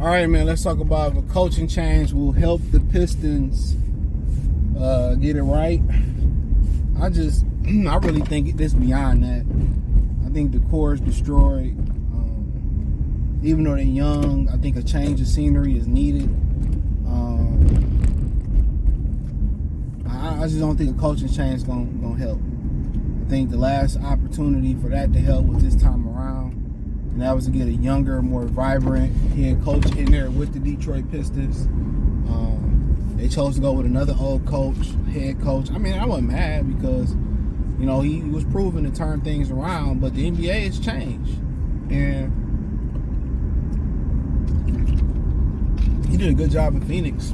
right, man, let's talk about if a coaching change will help the Pistons get it right. I really think this beyond that. I think the core is destroyed. Even though they're young, I think a change of scenery is needed. I just don't think a coaching change is gonna help. I think the last opportunity for that to help was this time around, and that was to get a younger, more vibrant head coach in there with the Detroit Pistons. They chose to go with another old coach, head coach. I mean, I wasn't mad because, he was proven to turn things around, but the NBA has changed. And he did a good job in Phoenix.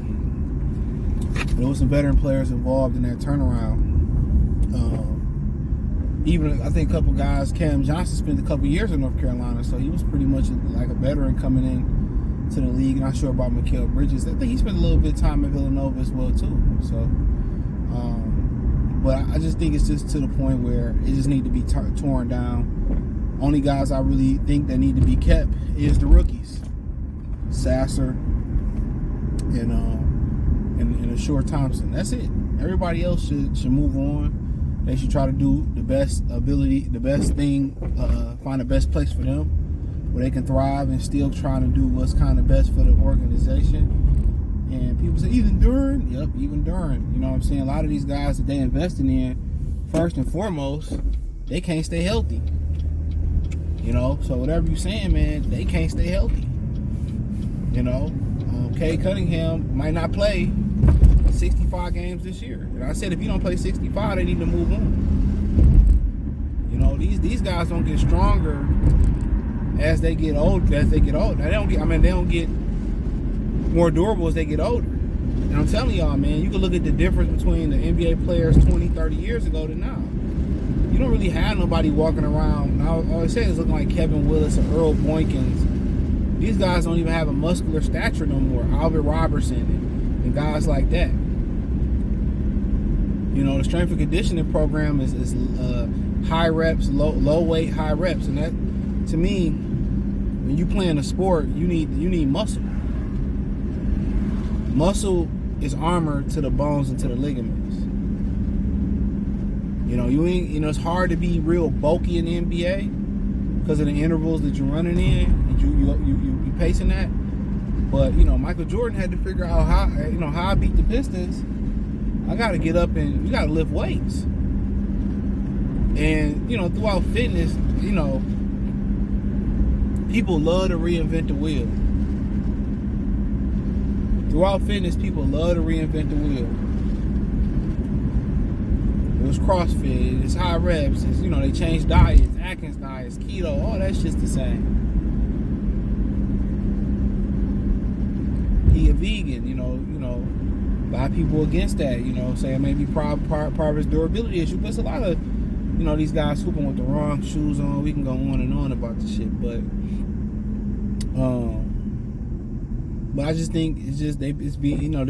There was some veteran players involved in that turnaround. Even, I think, a couple guys, Cam Johnson spent a couple years in North Carolina, so he was pretty much like a veteran coming in to the league. Not sure about Mikal Bridges. I think he spent a little bit of time at Villanova as well, too. So, but I just think it's just to the point where it just need to be torn down. Only guys I really think that need to be kept is the rookies. Sasser and Ashore Thompson. That's it. Everybody else should move on. They should try to do the best thing, find the best place for them where they can thrive and still trying to do what's kind of best for the organization. And people say, even during. Yep, even during. You know what I'm saying? A lot of these guys that they invested in, first and foremost, they can't stay healthy. So whatever you're saying, man, they can't stay healthy. Cade Cunningham might not play 65 games this year. And I said if you don't play 65, they need to move on. These guys don't get stronger as they get older. They don't get more durable as they get older. And I'm telling y'all, man, you can look at the difference between the NBA players 20, 30 years ago to now. You don't really have nobody walking around. I always say it's looking like Kevin Willis or Earl Boykins. These guys don't even have a muscular stature no more. Albert Robertson and guys like that. The strength and conditioning program is high reps, low weight, high reps, and that, to me, when you playing a sport, you need muscle. Muscle is armor to the bones and to the ligaments. It's hard to be real bulky in the NBA because of the intervals that you're running in, and you pacing that. But Michael Jordan had to figure out how I beat the Pistons. I got to get up and we got to lift weights. And throughout fitness, people love to reinvent the wheel. Throughout fitness, people love to reinvent the wheel. It was CrossFit, it's high reps, it's, they changed diets, Atkins diets, keto, all that shit's the same. He a vegan, a lot of people against that, saying maybe part of his durability issue, but it's a lot of, these guys hooping with the wrong shoes on. We can go on and on about this shit, but I just think it's this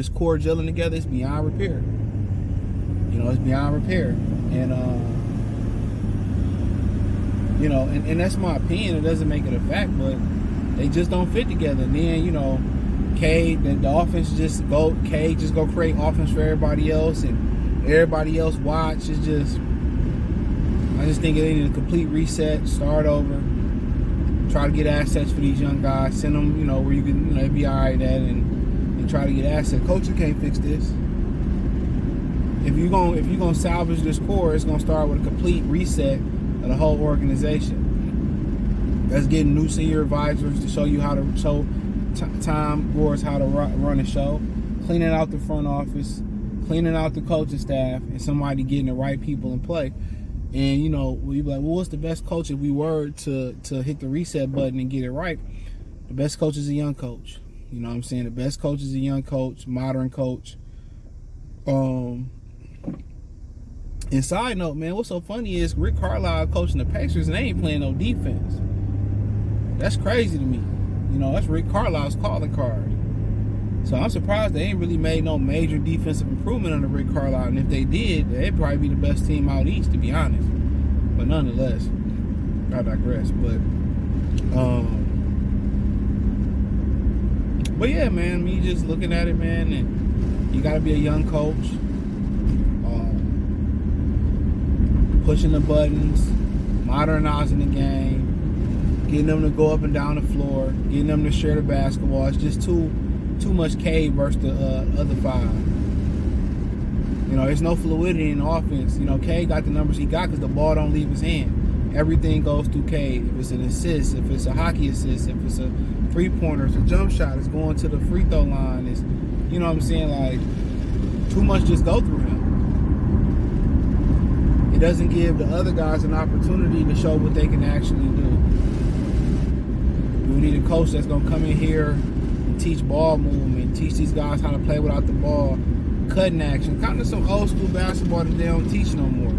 core gelling together, it's beyond repair. It's beyond repair, and and that's my opinion. It doesn't make it a fact, but they just don't fit together. And then Cade, the offense Cade just go create offense for everybody else, and everybody else watch. I just think they need a complete reset, start over, try to get assets for these young guys, send them, where you can, they'd be all right at, and try to get assets. Coaches can't fix this. If you're gonna salvage this core, it's gonna start with a complete reset of the whole organization. That's getting new senior advisors to show you how to show time boards how to run a show, cleaning out the front office, cleaning out the coaching staff, and somebody getting the right people in play. And we'll be like, well, what's the best coach if we were to hit the reset button and get it right? The best coach is a young coach. You know what I'm saying? The best coach is a young coach, modern coach. And side note, man, what's so funny is Rick Carlisle coaching the Pacers and they ain't playing no defense. That's crazy to me. That's Rick Carlisle's calling card. So I'm surprised they ain't really made no major defensive improvement under Rick Carlisle. And if they did, they'd probably be the best team out east, to be honest. But nonetheless, I digress. But But yeah, man, me just looking at it, man, and you got to be a young coach, pushing the buttons, modernizing the game, getting them to go up and down the floor, getting them to share the basketball. It's just too much Cade versus the other five. You know, there's no fluidity in offense. You know, Cade got the numbers he got because the ball don't leave his hand. Everything goes through Cade. If it's an assist, if it's a hockey assist, if it's a three-pointer, it's a jump shot, it's going to the free throw line. It's, you know what I'm saying? Like, too much just go through him. It doesn't give the other guys an opportunity to show what they can actually do. We need a coach that's going to come in here and teach ball movement, teach these guys how to play without the ball, cutting action, kind of some old school basketball that they don't teach no more.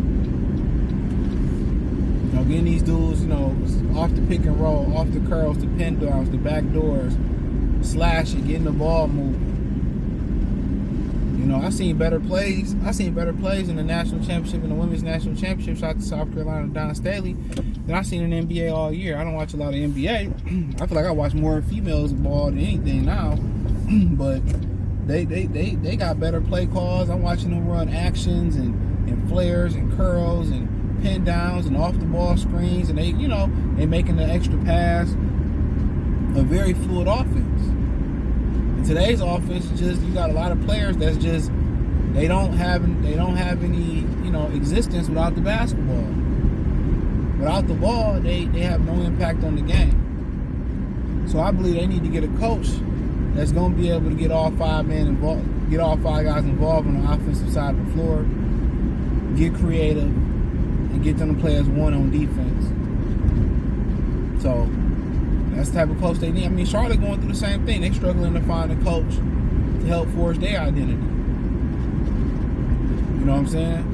You know, getting these dudes, you know, off the pick and roll, off the curls, the pin downs, the back doors, slashing, getting the ball moving. You know, I've seen better plays in the national championship and the women's national championship, shot to South Carolina, Don Staley, than I've seen in the NBA all year. I don't watch a lot of NBA. I feel like I watch more females ball than anything now. But they got better play calls. I'm watching them run actions and flares and curls and pin downs and off the ball screens, and they making the extra pass. A very fluid offense. Today's offense is just, you got a lot of players that's just, they don't have any, you know, existence without the basketball. Without the ball, they have no impact on the game. So I believe they need to get a coach that's going to be able to get all five guys involved on the offensive side of the floor, get creative, and get them to play as one on defense. So that's the type of coach they need. I mean, Charlotte going through the same thing. They're struggling to find a coach to help forge their identity. You know what I'm saying?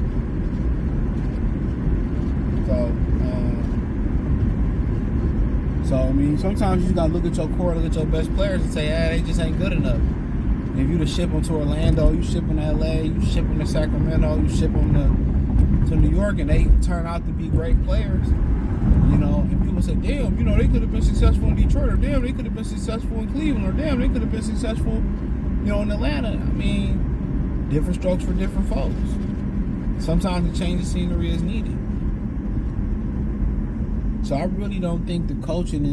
So I mean, sometimes you gotta look at your core, look at your best players, and say, they just ain't good enough. And if you to ship them to Orlando, you ship them to LA, you ship them to Sacramento, you ship them to New York, and they turn out to be great players. You know, and people say, damn, you know, they could have been successful in Detroit, or damn, they could have been successful in Cleveland, or damn, they could have been successful, you know, in Atlanta. I mean, different strokes for different folks. Sometimes a change of scenery is needed. So I really don't think the coaching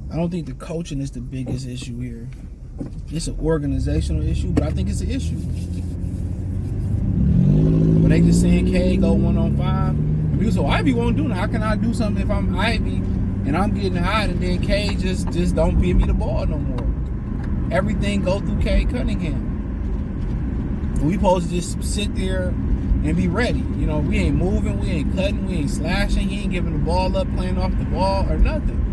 I don't think the coaching is the biggest issue here. It's an organizational issue, but I think it's an issue. When they just saying, K, go 1-on-5, and people say, well, Ivy won't do that. How can I do something if I'm Ivy and I'm getting hot, and then K just don't give me the ball no more? Everything go through K Cunningham. We supposed to just sit there and be ready. You know, we ain't moving, we ain't cutting, we ain't slashing, he ain't giving the ball up, playing off the ball, or nothing.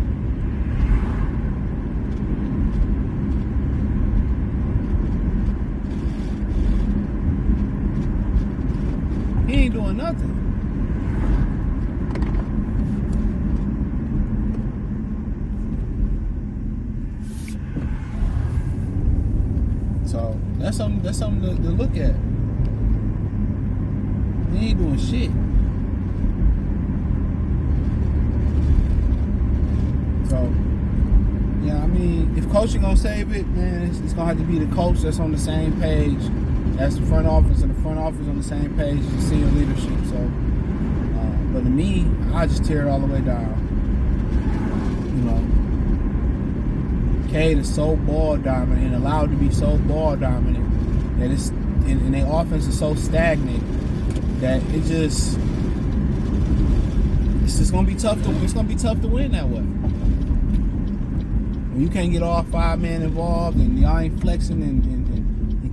He ain't doing nothing. So that's something to look at. He ain't doing shit. So yeah, I mean, if coaching gonna save it, man, it's gonna have to be the coach that's on the same page as the front office, and the front office on the same page as the senior leadership. So, but to me, I just tear it all the way down. You know, Cade is so ball dominant and allowed to be so ball dominant that it's and their offense is so stagnant that it's just gonna be tough to win that way. When you can't get all five men involved and y'all ain't flexing and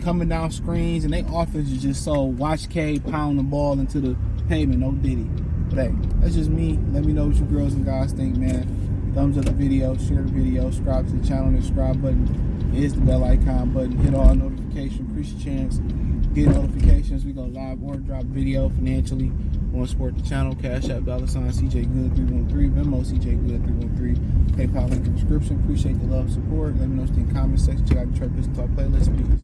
coming down screens, and they offense is just so watch K pound the ball into the pavement, no diddy. But hey, that's just me. Let me know what you girls and guys think, man. Thumbs up the video, share the video, subscribe to the channel. The subscribe button is the bell icon button. Hit all notifications, increase your chance. Get notifications. We go live or drop video financially. Want to support the channel? Cash App, $CJ Good313, Venmo, CJ Good313, PayPal link in the description. Appreciate the love, support. Let me know what you think in the comment section. Check out the Detroit Pistons Talk playlist. Peace.